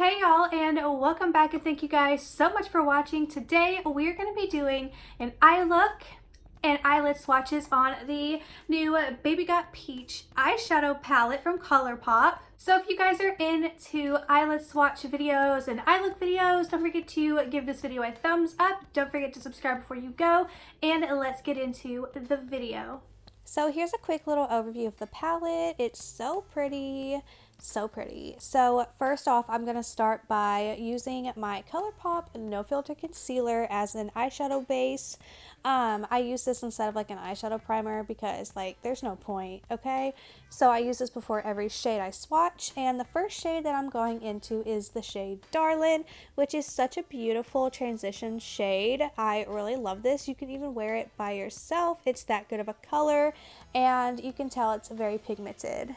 Hey y'all, and welcome back, and thank you guys so much for watching. Today we're going to be doing an eye look and eyelid swatches on the new Baby Got Peach eyeshadow palette from ColourPop. So if you guys are into eyelid swatch videos and eye look videos, don't forget to give this video a thumbs up. Don't forget to subscribe before you go, and let's get into the video. So here's a quick little overview of the palette. It's so pretty. So pretty. So first off, I'm going to start by using my ColourPop No Filter Concealer as an eyeshadow base. I use this instead of like an eyeshadow primer because like there's no point, okay? So I use this before every shade I swatch, and the first shade that I'm going into is the shade Darling, which is such a beautiful transition shade. I really love this. You can even wear it by yourself. It's that good of a color, and you can tell it's very pigmented.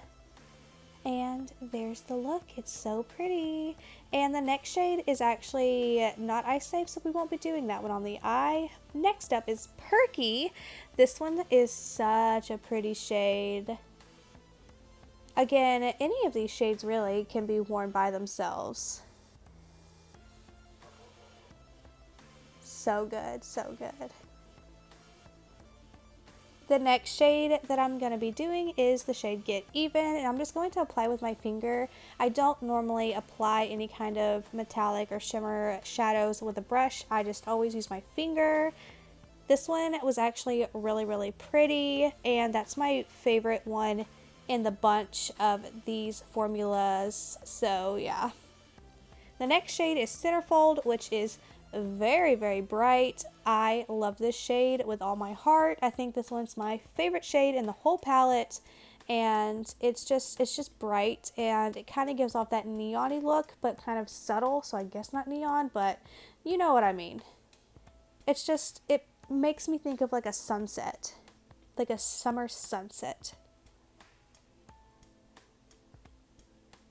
And there's the look. It's so pretty. And the next shade is actually not eye safe, so we won't be doing that one on the eye. Next up is Perky. This one is such a pretty shade. Again, any of these shades really can be worn by themselves. So good, so good. The next shade that I'm going to be doing is the shade Get Even, and I'm just going to apply with my finger. I don't normally apply any kind of metallic or shimmer shadows with a brush. I just always use my finger. This one was actually really pretty, and that's my favorite one in the bunch of these formulas. So yeah. The next shade is Centerfold, which is very bright. I love this shade with all my heart. I think this one's my favorite shade in the whole palette, and it's just bright, and it kind of gives off that neon-y look, but kind of subtle, so I guess not neon, but you know what I mean. It's just, it makes me think of like a sunset, like a summer sunset.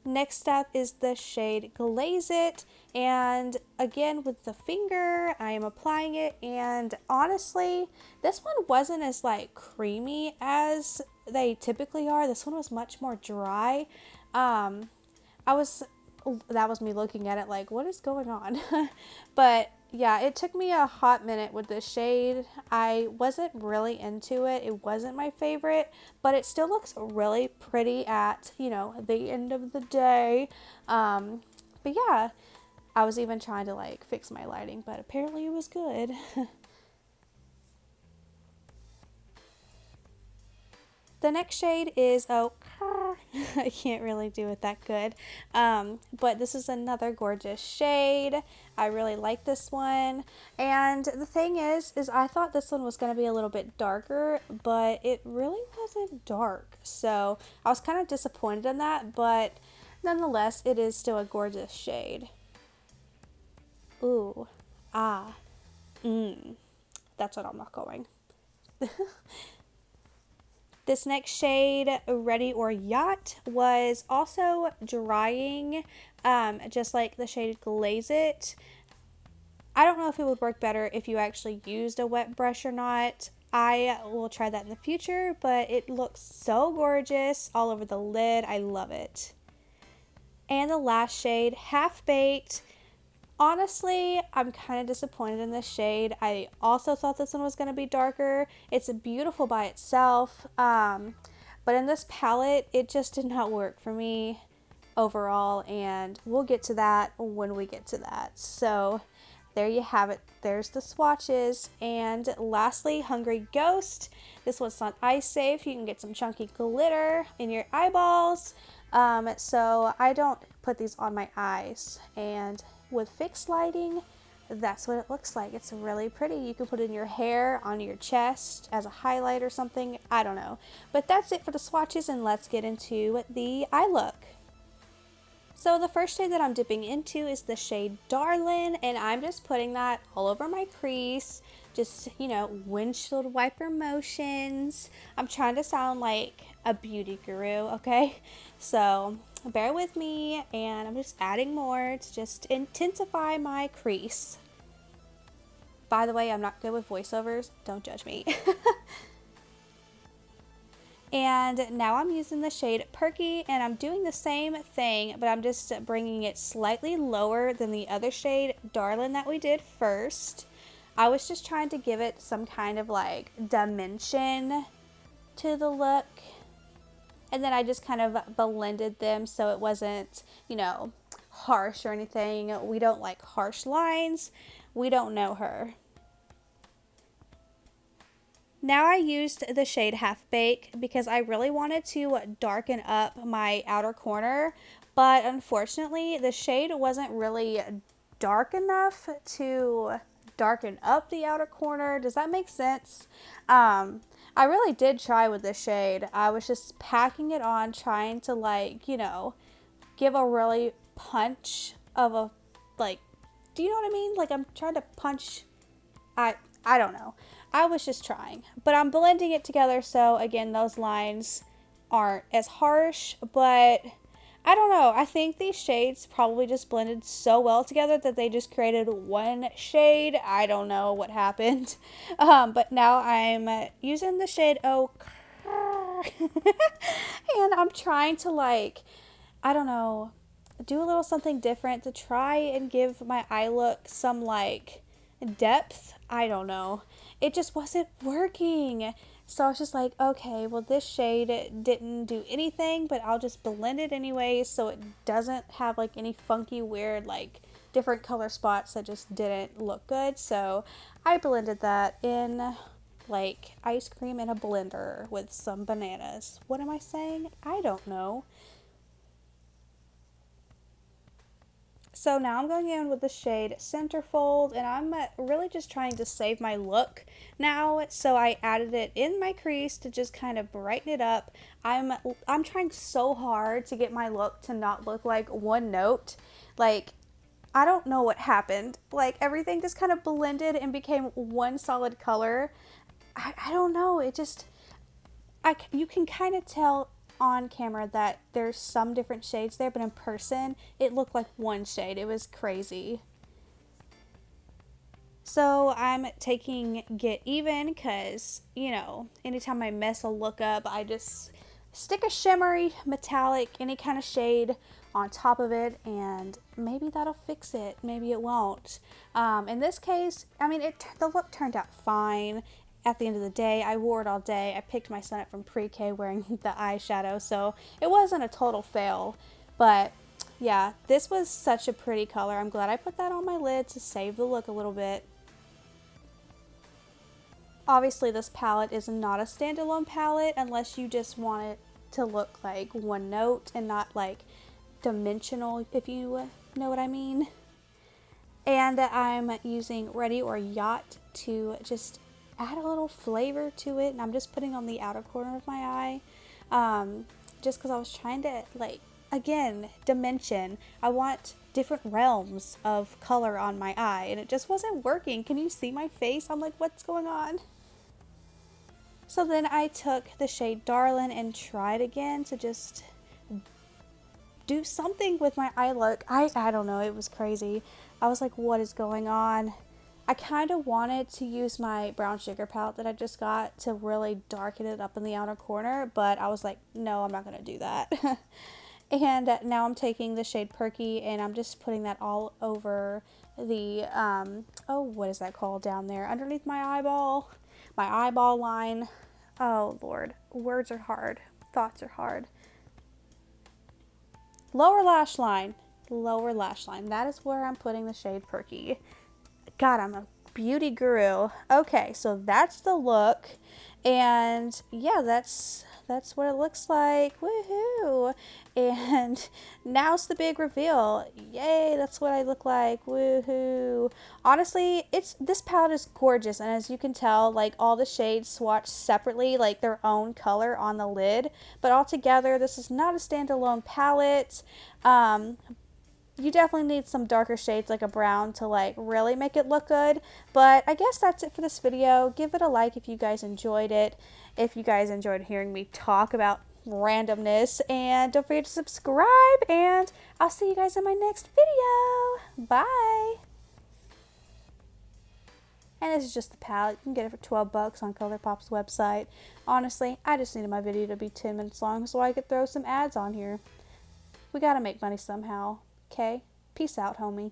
Next up is the shade Glaze It, and again with the finger I am applying it, and honestly this one wasn't as like creamy as they typically are. This one was much more dry. That was me looking at it like, what is going on? But yeah, it took me a hot minute with this shade. I wasn't really into it. It wasn't my favorite, but it still looks really pretty at, you know, the end of the day. But yeah, I was even trying to like fix my lighting, but apparently it was good. The next shade is I can't really do it that good, but this is another gorgeous shade. I really like this one, and the thing is I thought this one was going to be a little bit darker, but it really wasn't dark, so I was kind of disappointed in that, but nonetheless it is still a gorgeous shade. Ooh, that's what I'm not going. This next shade, Ready or Yacht, was also drying, just like the shade Glaze It. I don't know if it would work better if you actually used a wet brush or not. I will try that in the future, but it looks so gorgeous all over the lid. I love it. And the last shade, Half Baked. Honestly, I'm kind of disappointed in this shade. I also thought this one was going to be darker. It's beautiful by itself, but in this palette, it just did not work for me overall, and we'll get to that when we get to that. So there you have it. There's the swatches. And lastly, Hungry Ghost. This one's not eye safe. You can get some chunky glitter in your eyeballs. So I don't put these on my eyes, and with fixed lighting, that's what it looks like. It's really pretty. You can put it in your hair, on your chest as a highlight or something. I don't know. But that's it for the swatches, and let's get into the eye look. So the first shade that I'm dipping into is the shade Darling, and I'm just putting that all over my crease. Just, you know, windshield wiper motions. I'm trying to sound like a beauty guru, okay? So bear with me, and I'm just adding more to just intensify my crease. By the way, I'm not good with voiceovers. Don't judge me. And now I'm using the shade Perky, and I'm doing the same thing, but I'm just bringing it slightly lower than the other shade, Darling, that we did first. I was just trying to give it some kind of like dimension to the look. And then I just kind of blended them so it wasn't, you know, harsh or anything. We don't like harsh lines. We don't know her. Now I used the shade Half Bake because I really wanted to darken up my outer corner, but unfortunately the shade wasn't really dark enough to darken up the outer corner. Does that make sense? I really did try with this shade. I was just packing it on, trying to like, you know, give a really punch of a, like, do you know what I mean? Like I'm trying to punch, I don't know. I was just trying, but I'm blending it together. So again, those lines aren't as harsh, but I don't know. I think these shades probably just blended so well together that they just created one shade. I don't know what happened. But now I'm using the shade Ochre. And I'm trying to like, I don't know, do a little something different to try and give my eye look some like depth. I don't know. It just wasn't working. So I was just like, okay, well this shade didn't do anything, but I'll just blend it anyway so it doesn't have like any funky weird like different color spots that just didn't look good. So I blended that in like ice cream in a blender with some bananas. What am I saying? I don't know. So now I'm going in with the shade Centerfold, and I'm really just trying to save my look now. So I added it in my crease to just kind of brighten it up. I'm trying so hard to get my look to not look like one note. Like, I don't know what happened. Like, everything just kind of blended and became one solid color. I don't know. It just, you can kind of tell on camera that there's some different shades there, but in person it looked like one shade. It was crazy. So I'm taking Get Even because, you know, anytime I mess a look up, I just stick a shimmery metallic, any kind of shade on top of it, and maybe that'll fix it, maybe it won't. In this case, I mean, the look turned out fine. At the end of the day, I wore it all day. I picked my son up from pre-K wearing the eyeshadow, so it wasn't a total fail. But yeah, this was such a pretty color. I'm glad I put that on my lid to save the look a little bit. Obviously, this palette is not a standalone palette unless you just want it to look like one note and not like dimensional, if you know what I mean. And I'm using Ready or Yacht to just add a little flavor to it, and I'm just putting on the outer corner of my eye, just because I was trying to, like, again, dimension. I want different realms of color on my eye, and it just wasn't working. Can you see my face? I'm like, what's going on? So then I took the shade Darling and tried again to just do something with my eye look. I don't know, it was crazy. I was like, what is going on? I kind of wanted to use my brown sugar palette that I just got to really darken it up in the outer corner, but I was like, no, I'm not going to do that. And now I'm taking the shade Perky, and I'm just putting that all over the, what is that called down there? Underneath my eyeball line. Oh, Lord. Words are hard. Thoughts are hard. Lower lash line. Lower lash line. That is where I'm putting the shade Perky. God, I'm a beauty guru. Okay, so that's the look, and yeah, that's what it looks like. Woohoo! And now's the big reveal. Yay, that's what I look like. Woohoo! Honestly, this palette is gorgeous, and as you can tell, like all the shades swatched separately, like their own color on the lid, but all together, this is not a standalone palette. You definitely need some darker shades like a brown to like really make it look good. But I guess that's it for this video. Give it a like if you guys enjoyed it. If you guys enjoyed hearing me talk about randomness. And don't forget to subscribe. And I'll see you guys in my next video. Bye. And this is just the palette. You can get it for 12 bucks on ColourPop's website. Honestly, I just needed my video to be 10 minutes long so I could throw some ads on here. We gotta make money somehow, okay? Peace out, homie.